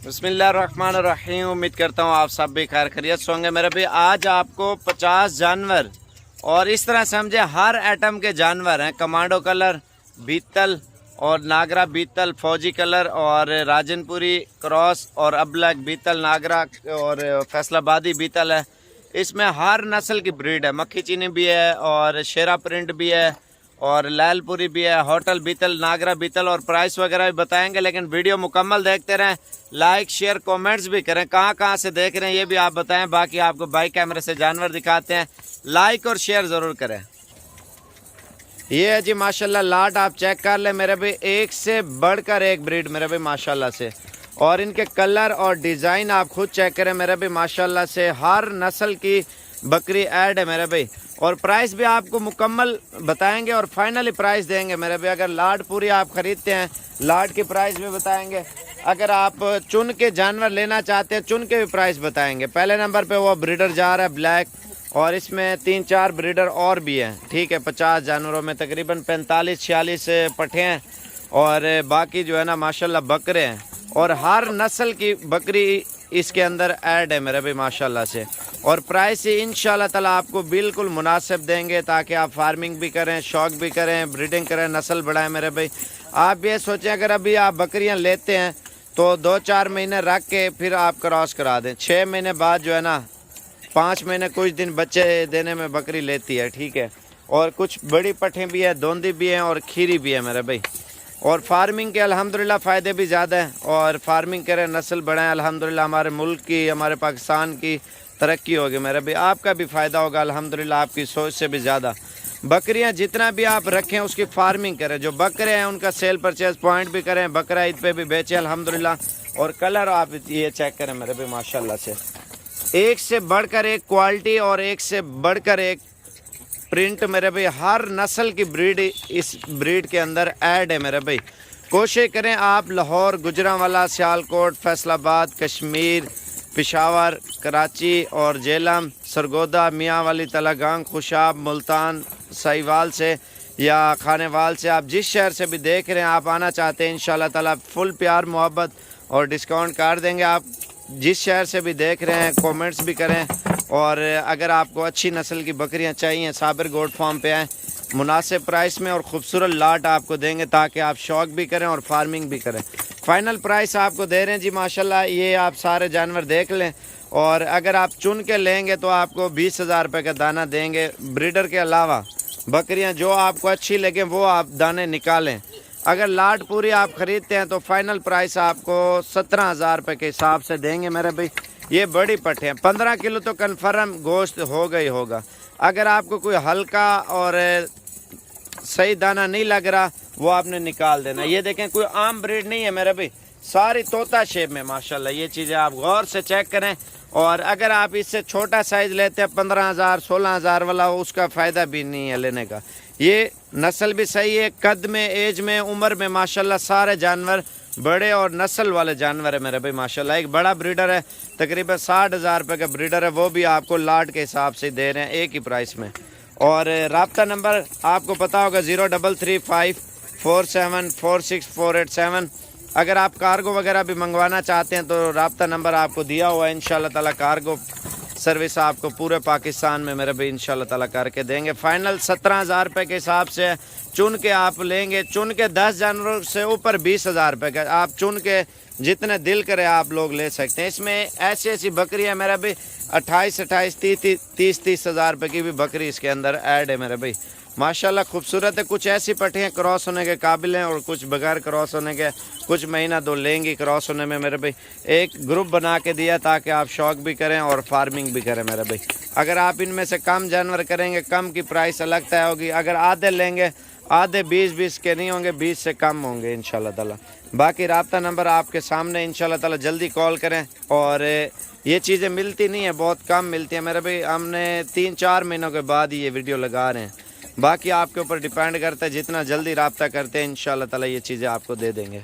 बिस्मिल्लाहिर्रहमानिर्रहीम। उम्मीद करता हूँ आप सब भी खैर खैरियत से होंगे मेरे भी। आज आपको 50 जानवर और इस तरह समझे हर एटम के जानवर हैं। कमांडो कलर, बीतल और नागरा बीतल, फौजी कलर और राजनपुरी क्रॉस और अबलग बीतल नागरा और फैसलाबादी बीतल है। इसमें हर नस्ल की ब्रीड है। मक्खी चीनी भी है और शेरा प्रिंट भी है और लैलपुरी भी है, होटल बीतल, नागरा बीतल और प्राइस वगैरह भी बताएंगे। लेकिन वीडियो मुकम्मल देखते रहें, लाइक शेयर कमेंट्स भी करें। कहाँ से देख रहे हैं ये भी आप बताएं। बाकी आपको बाइक कैमरे से जानवर दिखाते हैं, लाइक और शेयर ज़रूर करें। ये है जी माशाल्लाह लाट, आप चेक कर लें मेरे भाई, एक से बढ़कर एक ब्रीड मेरे भाई माशाल्लाह से। और इनके कलर और डिज़ाइन आप खुद चेक करें मेरे भाई माशाल्लाह से। हर नस्ल की बकरी ऐड है मेरे भाई। और प्राइस भी आपको मुकम्मल बताएंगे और फाइनली प्राइस देंगे मेरे भाई। अगर लाट पूरी आप ख़रीदते हैं, लाट की प्राइस भी बताएंगे। अगर आप चुन के जानवर लेना चाहते हैं, चुन के भी प्राइस बताएंगे। पहले नंबर पे वो ब्रीडर जा रहा है ब्लैक, और इसमें 3-4 ब्रीडर और भी हैं। ठीक है, 50 जानवरों में तकरीबन 45-46 पट्ठे हैं और बाकी जो है ना माशाल्लाह बकरे हैं। और हर नस्ल की बकरी इसके अंदर ऐड है मेरे भाई माशाल्लाह से। और प्राइस ही इंशाल्लाह ताला आपको बिल्कुल मुनासिब देंगे, ताकि आप फार्मिंग भी करें, शौक भी करें, ब्रीडिंग करें, नस्ल बढ़ाएं मेरे भाई। आप ये सोचें अगर अभी आप बकरियां लेते हैं तो 2-4 महीने रख के फिर आप क्रॉस करा दें। 6 महीने बाद जो है ना, 5 महीने कुछ दिन बच्चे देने में बकरी लेती है। ठीक है, और कुछ बड़ी पट्ठें भी है, दोंदी भी हैं और खीरी भी है मेरे भाई। और फार्मिंग के अल्हम्दुलिल्लाह फ़ायदे भी ज़्यादा हैं। और फार्मिंग करें, नस्ल बढ़ाएं, अल्हम्दुलिल्लाह हमारे मुल्क की, हमारे पाकिस्तान की तरक्की होगी मेरे भाई। आपका भी फ़ायदा होगा अल्हम्दुलिल्लाह, आपकी सोच से भी ज़्यादा। बकरियां जितना भी आप रखें उसकी फार्मिंग करें। जो बकरे हैं उनका सेल परचेज पॉइंट भी करें, बकरा ईद पे भी बेचें अल्हम्दुलिल्लाह। और कलर आप ये चेक करें मेरे भाई माशाल्लाह से, एक से बढ़कर एक क्वालिटी और एक से बढ़कर एक प्रिंट मेरे भाई। हर नस्ल की ब्रीड इस ब्रीड के अंदर ऐड है मेरे भाई। कोशिश करें आप लाहौर, गुजरांवाला, सियालकोट, फैसलाबाद, कश्मीर, पेशावर, कराची और जेलम, सरगोदा, मियाँ वाली, तलागांग, खुशाब, मुल्तान, साहिवाल से या खानेवाल से, आप जिस शहर से भी देख रहे हैं, आप आना चाहते हैं इंशाल्लाह ताला फुल प्यार मोहब्बत और डिस्काउंट कर देंगे। आप जिस शहर से भी देख रहे हैं कमेंट्स भी करें। और अगर आपको अच्छी नस्ल की बकरियां चाहिए, साबिर गोट फार्म पे आएँ, मुनासिब प्राइस में और ख़ूबसूरत लाट आपको देंगे, ताकि आप शौक भी करें और फार्मिंग भी करें। फाइनल प्राइस आपको दे रहे हैं जी माशाल्लाह। ये आप सारे जानवर देख लें। और अगर आप चुन के लेंगे तो आपको 20,000 रुपये का दाना देंगे। ब्रीडर के अलावा बकरियां जो आपको अच्छी लगें वो आप दाने निकालें। अगर लाट पूरी आप ख़रीदते हैं तो फाइनल प्राइस आपको 17,000 रुपये के हिसाब से देंगे मेरे भाई। ये बड़ी पट्टे हैं, 15 किलो तो कन्फर्म गोश्त होगा ही होगा। अगर आपको कोई हल्का और सही दाना नहीं लग रहा वो आपने निकाल देना। ये देखें, कोई आम ब्रीड नहीं है मेरे भाई, सारी तोता शेप में माशाल्लाह। ये चीज़ें आप गौर से चेक करें। और अगर आप इससे छोटा साइज़ लेते हैं 15,000 16,000 वाला, उसका फ़ायदा भी नहीं है लेने का। ये नस्ल भी सही है, कद में, एज में, उम्र में माशाल्लाह सारे जानवर बड़े और नस्ल वाले जानवर है मेरे भाई माशाल्लाह। एक बड़ा ब्रीडर है, तकरीबन 60,000 रुपये का ब्रीडर है, वो भी आपको लाट के हिसाब से दे रहे हैं एक ही प्राइस में। और राब्ता नंबर आपको पता होगा 033547464887। अगर आप कार्गो वगैरह भी मंगवाना चाहते हैं तो राब्ता नंबर आपको दिया हुआ है। इंशाल्लाह ताला कार्गो सर्विस आपको पूरे पाकिस्तान में मेरे भाई इंशाल्लाह ताला करके देंगे। फाइनल 17,000 रुपये के हिसाब से चुन के आप लेंगे। चुन के 10 जानवरों से ऊपर 20,000 रुपये का आप चुन के जितने दिल करे आप लोग ले सकते हैं। इसमें ऐसी ऐसी बकरी है मेरा भाई, 28-28, 30-30 हज़ार रुपये की भी बकरी इसके अंदर ऐड है मेरे भाई माशाल्लाह। खूबसूरत है। कुछ ऐसी पट्टियाँ क्रॉस होने के काबिल हैं और कुछ बगैर क्रॉस होने के, कुछ महीना दो लेंगी क्रॉस होने में मेरे भाई। एक ग्रुप बना के दिया ताकि आप शौक भी करें और फार्मिंग भी करें मेरे भाई। अगर आप इनमें से कम जानवर करेंगे, कम की प्राइस अलग तय होगी। अगर आधे लेंगे, आधे 20-20 के नहीं होंगे, 20 से कम होंगे इंशाल्लाह ताला। बाकी राब्ता नंबर आपके सामने, इंशाल्लाह ताला जल्दी कॉल करें। और ये चीज़ें मिलती नहीं है, बहुत कम मिलती है मेरे भाई। हमने 3-4 महीनों के बाद ही ये वीडियो लगा रहे हैं। बाकी आपके ऊपर डिपेंड करता है, जितना जल्दी राब्ता करते हैं इंशाल्लाह ताला ये चीज़ें आपको दे देंगे।